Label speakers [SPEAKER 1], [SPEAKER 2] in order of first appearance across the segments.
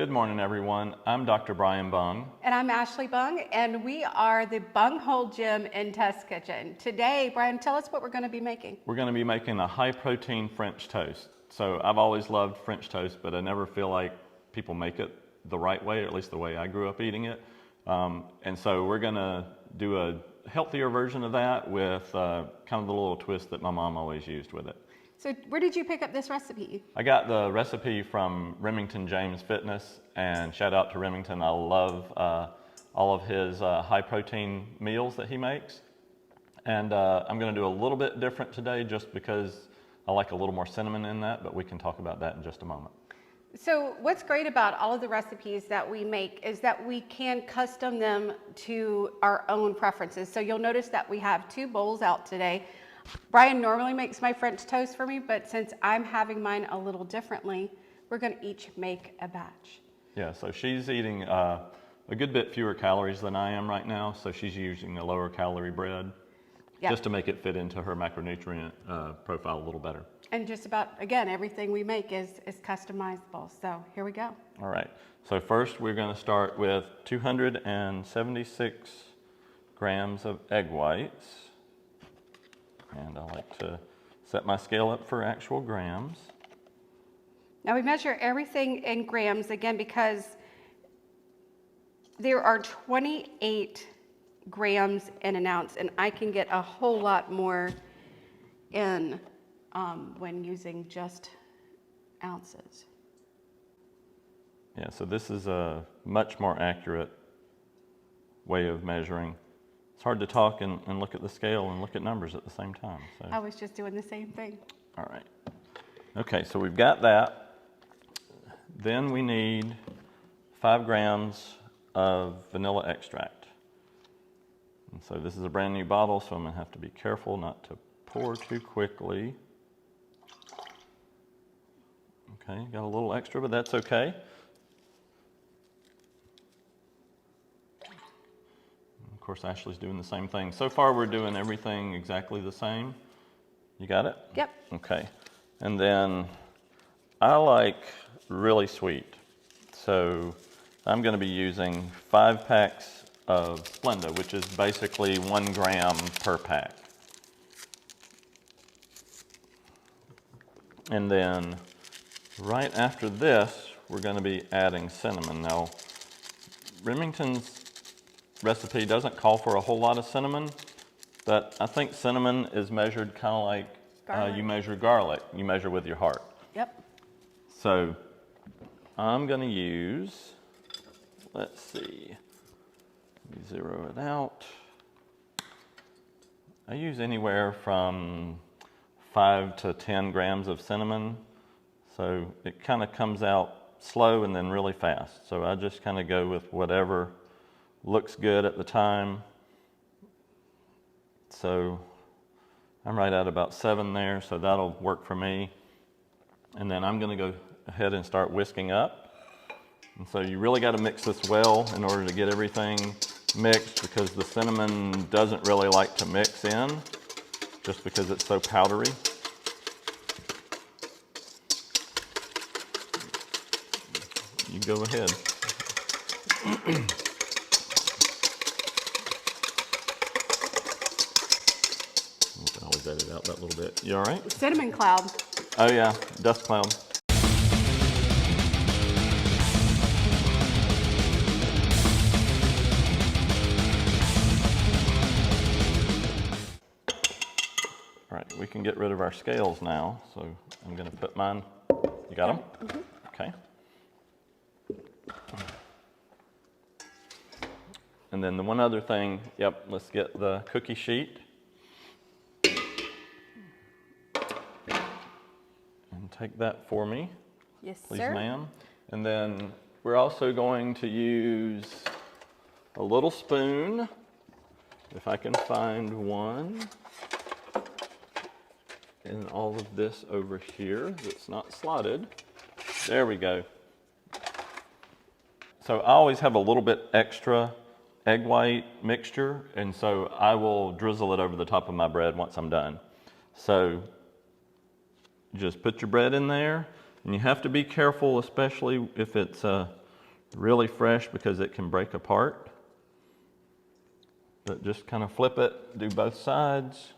[SPEAKER 1] Good morning, everyone. I'm Dr. Brian Bung.
[SPEAKER 2] And I'm Ashley Bung, and we are the Bunge Hole Gym and Test Kitchen. Today, Brian, tell us what we're going to be making.
[SPEAKER 1] We're going to be making a high-protein French toast. So I've always loved French toast, but I never feel like people make it the right way, or at least the way I grew up eating it. And so we're going to do a healthier version of that with kind of the little twist that my mom always used with it.
[SPEAKER 2] So where did you pick up this recipe?
[SPEAKER 1] I got the recipe from Remington James Fitness, and shout out to Remington. I love all of his high-protein meals that he makes. And I'm going to do a little bit different today just because I like a little more cinnamon in that, but we can talk about that in just a moment.
[SPEAKER 2] So what's great about all of the recipes that we make is that we can custom them to our own preferences. So you'll notice that we have 2 bowls out today. Brian normally makes my French toast for me, but since I'm having mine a little differently, we're going to each make a batch.
[SPEAKER 1] Yeah, so she's eating a good bit fewer calories than I am right now, so she's using a lower calorie bread just to make it fit into her macronutrient profile a little better.
[SPEAKER 2] And just about, again, everything we make is customizable. So here we go.
[SPEAKER 1] All right, so first we're going to start with 276 grams of egg whites. And I like to set my scale up for actual grams.
[SPEAKER 2] Now we measure everything in grams, again, because there are 28 grams in an ounce, and I can get a whole lot more in when using just ounces.
[SPEAKER 1] Yeah, so this is a much more accurate way of measuring. It's hard to talk and look at the scale and look at numbers at the same time. So.
[SPEAKER 2] I was just doing the same thing.
[SPEAKER 1] All right. Okay, so we've got that. Then we need 5 grams of vanilla extract. And so this is a brand new bottle, so I'm going to have to be careful not to pour too quickly. Okay, got a little extra, but that's okay. Of course, Ashley's doing the same thing. So far, we're doing everything exactly the same. You got it?
[SPEAKER 2] Yep.
[SPEAKER 1] Okay. And then I like really sweet. So I'm going to be using 5 packs of Splenda, which is basically 1 gram per pack. And then right after this, we're going to be adding cinnamon. Now, Remington's recipe doesn't call for a whole lot of cinnamon, but I think cinnamon is measured kind of like you measure garlic. You measure with your heart.
[SPEAKER 2] Yep.
[SPEAKER 1] So I'm going to use, let's see, let me zero it out. I use anywhere from 5 to 10 grams of cinnamon. So it kind of comes out slow and then really fast. So I just kind of go with whatever looks good at the time. So I'm right at about 7 there, so that'll work for me. And then I'm going to go ahead and start whisking up. And so you really got to mix this well in order to get everything mixed, because the cinnamon doesn't really like to mix in just because it's so powdery. You go ahead. Always edit out that little bit. You all right?
[SPEAKER 2] Cinnamon cloud.
[SPEAKER 1] Oh yeah, dust cloud. All right, we can get rid of our scales now. So I'm going to put mine. You got them?
[SPEAKER 2] Mm-hmm.
[SPEAKER 1] Okay. And then the one other thing, let's get the cookie sheet. And take that for me.
[SPEAKER 2] Yes,
[SPEAKER 1] please,
[SPEAKER 2] sir.
[SPEAKER 1] ma'am. And then we're also going to use a little spoon, if I can find one. And all of this over here that's not slotted. There we go. So I always have a little bit extra egg white mixture, and so I will drizzle it over the top of my bread once I'm done. So just put your bread in there, and you have to be careful, especially if it's really fresh because it can break apart. But just kind of flip it, do both sides.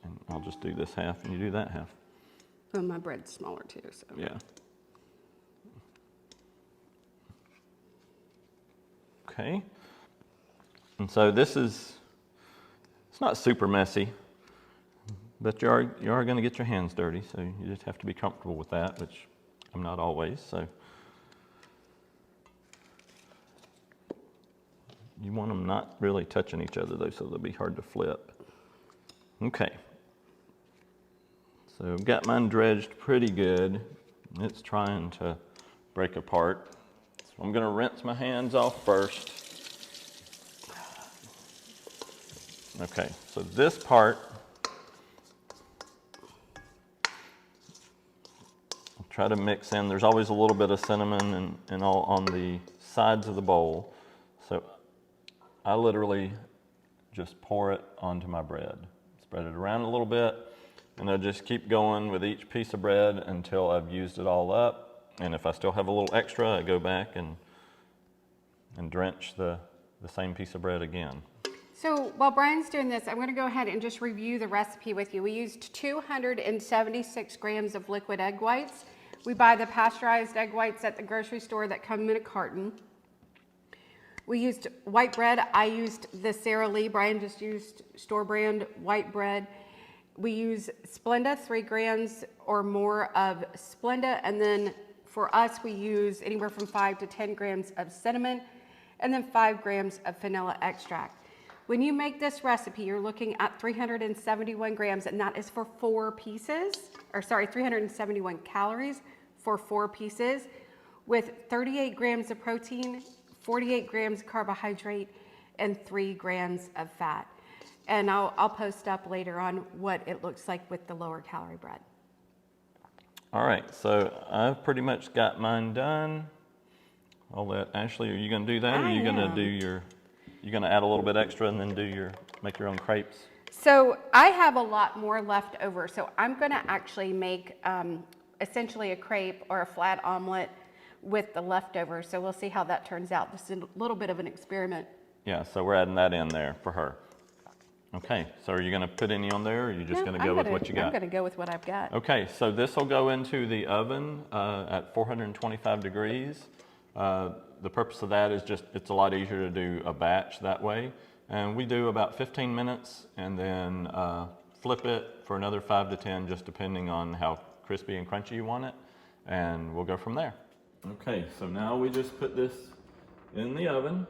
[SPEAKER 1] And I'll just do this half and you do that half.
[SPEAKER 2] Well, my bread's smaller too, so.
[SPEAKER 1] Yeah. Okay. And so this is, it's not super messy, but you are going to get your hands dirty, so you just have to be comfortable with that, which I'm not always, so. You want them not really touching each other though, so they'll be hard to flip. Okay. So I've got mine dredged pretty good. It's trying to break apart. So I'm going to rinse my hands off first. Okay, so this part, I'll try to mix in. There's always a little bit of cinnamon and all on the sides of the bowl. So I literally just pour it onto my bread. Spread it around a little bit, and I just keep going with each piece of bread until I've used it all up. And if I still have a little extra, I go back and drench the same piece of bread again.
[SPEAKER 2] So while Brian's doing this, I'm going to go ahead and just review the recipe with you. We used 276 grams of liquid egg whites. We buy the pasteurized egg whites at the grocery store that come in a carton. We used white bread. I used the Sara Lee. Brian just used store brand white bread. We use Splenda, 3 grams or more of Splenda. And then for us, we use anywhere from 5 to 10 grams of cinnamon and then 5 grams of vanilla extract. When you make this recipe, you're looking at 371 grams, and that is for 4 pieces, or sorry, 371 calories for 4 pieces with 38 grams of protein, 48 grams of carbohydrate, and 3 grams of fat. And I'll post up later on what it looks like with the lower calorie bread.
[SPEAKER 1] All right, so I've pretty much got mine done. I'll let Ashley, are you going to do that? Or are you going to do you're going to add a little bit extra and then make your own crepes?
[SPEAKER 2] So I have a lot more left over. So I'm going to actually make essentially a crepe or a flat omelet with the leftovers. So we'll see how that turns out. This is a little bit of an experiment.
[SPEAKER 1] Yeah, so we're adding that in there for her. Okay, so are you going to put any on there, or are you just going to go with what you got?
[SPEAKER 2] I'm going to go with what I've got.
[SPEAKER 1] Okay, so this will go into the oven at 425 degrees. The purpose of that is just, it's a lot easier to do a batch that way. And we do about 15 minutes and then flip it for another 5 to 10, just depending on how crispy and crunchy you want it. And we'll go from there. Okay, so now we just put this in the oven.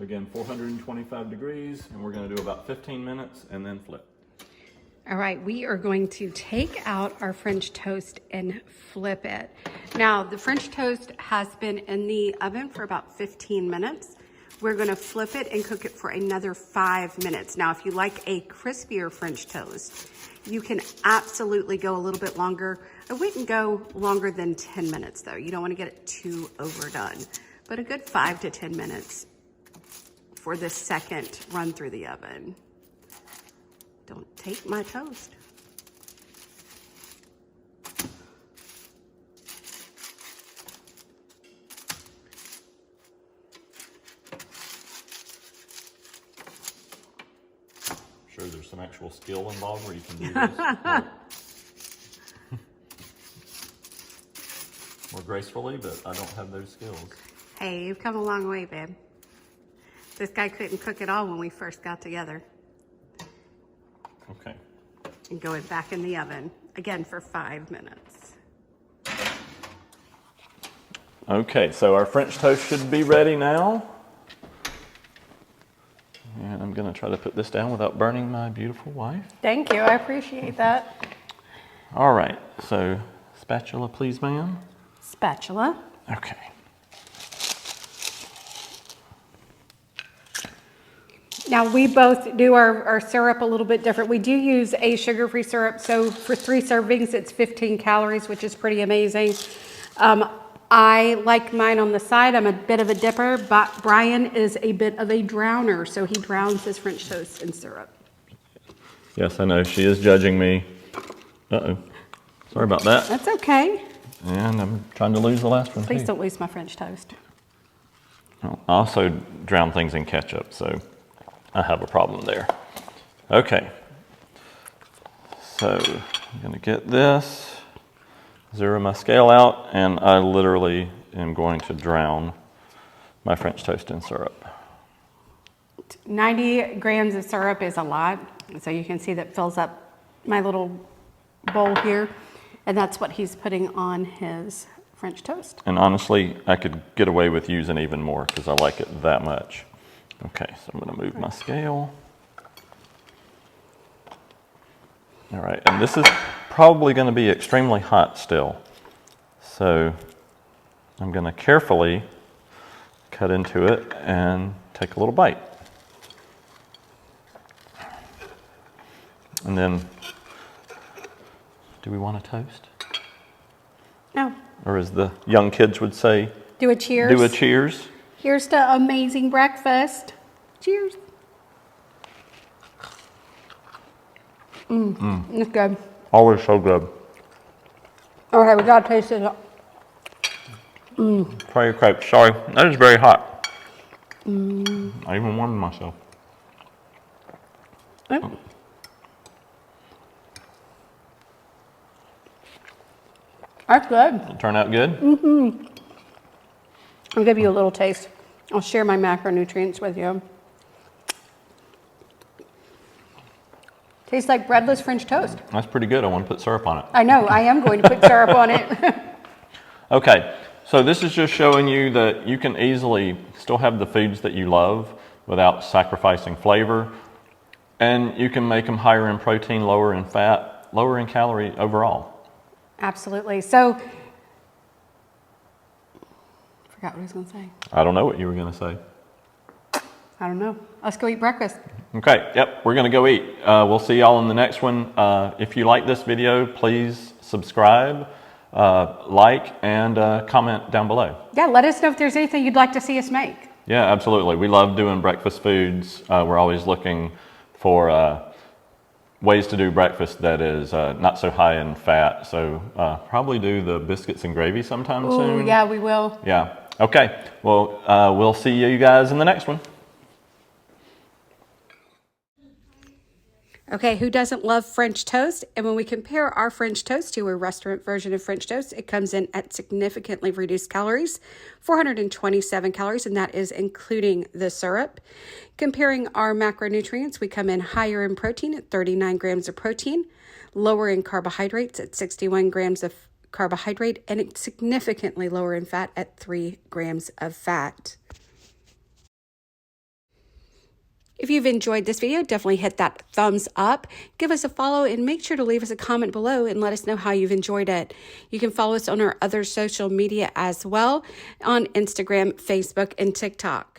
[SPEAKER 1] Again, 425 degrees, and we're going to do about 15 minutes and then flip.
[SPEAKER 2] All right, we are going to take out our French toast and flip it. Now, the French toast has been in the oven for about 15 minutes. We're going to flip it and cook it for another 5 minutes. Now, if you like a crispier French toast, you can absolutely go a little bit longer. I wouldn't go longer than 10 minutes, though. You don't want to get it too overdone, but a good 5 to 10 minutes for the second run through the oven. Don't take my toast.
[SPEAKER 1] I'm sure there's some actual skill involved where you can do this more gracefully, but I don't have those skills.
[SPEAKER 2] Hey, you've come a long way, babe. This guy couldn't cook at all when we first got together.
[SPEAKER 1] Okay.
[SPEAKER 2] And go it back in the oven, again for 5 minutes.
[SPEAKER 1] Okay, so our French toast should be ready now. And I'm going to try to put this down without burning my beautiful wife.
[SPEAKER 2] Thank you, I appreciate that.
[SPEAKER 1] All right, so spatula, please, ma'am.
[SPEAKER 2] Spatula.
[SPEAKER 1] Okay.
[SPEAKER 2] Now, we both do our syrup a little bit different. We do use a sugar-free syrup, so for 3 servings, it's 15 calories, which is pretty amazing. I like mine on the side. I'm a bit of a dipper, but Brian is a bit of a drowner, so he drowns his French toast in syrup.
[SPEAKER 1] Yes, I know. She is judging me. Uh-oh. Sorry about that.
[SPEAKER 2] That's okay.
[SPEAKER 1] And I'm trying to lose the last one
[SPEAKER 2] Please
[SPEAKER 1] too.
[SPEAKER 2] don't lose my French toast.
[SPEAKER 1] I also drown things in ketchup, so I have a problem there. Okay, so I'm gonna get this, zero my scale out, and I literally am going to drown my French toast in syrup.
[SPEAKER 2] 90 grams of syrup is a lot. So you can see that fills up my little bowl here. And that's what he's putting on his French toast.
[SPEAKER 1] And honestly, I could get away with using even more because I like it that much. Okay, so I'm gonna move my scale. All right, and this is probably gonna be extremely hot still. So I'm gonna carefully cut into it and take a little bite. And then, do we want a toast?
[SPEAKER 2] No.
[SPEAKER 1] Or as the young kids would say,
[SPEAKER 2] Do a cheers.
[SPEAKER 1] do a cheers.
[SPEAKER 2] Here's to amazing breakfast. Cheers. It's good.
[SPEAKER 1] Always so good.
[SPEAKER 2] Okay, we gotta taste it.
[SPEAKER 1] Try your crepes. Sorry, that is very hot. I even warmed myself.
[SPEAKER 2] Oh. That's good.
[SPEAKER 1] It turned out good?
[SPEAKER 2] I'll give you a little taste. I'll share my macronutrients with you. Tastes like breadless French toast.
[SPEAKER 1] That's pretty good. I want to put syrup on it.
[SPEAKER 2] I know, I am going to put syrup on it.
[SPEAKER 1] Okay, so this is just showing you that you can easily still have the foods that you love without sacrificing flavor. And you can make them higher in protein, lower in fat, lower in calorie overall.
[SPEAKER 2] Absolutely. So, forgot what I was going to say.
[SPEAKER 1] I don't know what you were going to say.
[SPEAKER 2] I don't know. Let's go eat breakfast.
[SPEAKER 1] Okay, yep, we're gonna go eat. We'll see y'all in the next one. If you like this video, please subscribe, like, and comment down below.
[SPEAKER 2] Yeah, let us know if there's anything you'd like to see us make.
[SPEAKER 1] Yeah, absolutely. We love doing breakfast foods. We're always looking for ways to do breakfast that is not so high in fat. So probably do the biscuits and gravy sometime soon.
[SPEAKER 2] Oh, yeah, we will.
[SPEAKER 1] Yeah, okay. Well, we'll see you guys in the next one.
[SPEAKER 2] Okay, who doesn't love French toast? And when we compare our French toast to a restaurant version of French toast, it comes in at significantly reduced calories, 427 calories, and that is including the syrup. Comparing our macronutrients, we come in higher in protein at 39 grams of protein, lower in carbohydrates at 61 grams of carbohydrate, and it's significantly lower in fat at 3 grams of fat. If you've enjoyed this video, definitely hit that thumbs up, give us a follow, and make sure to leave us a comment below and let us know how you've enjoyed it. You can follow us on our other social media as well, on Instagram, Facebook, and TikTok.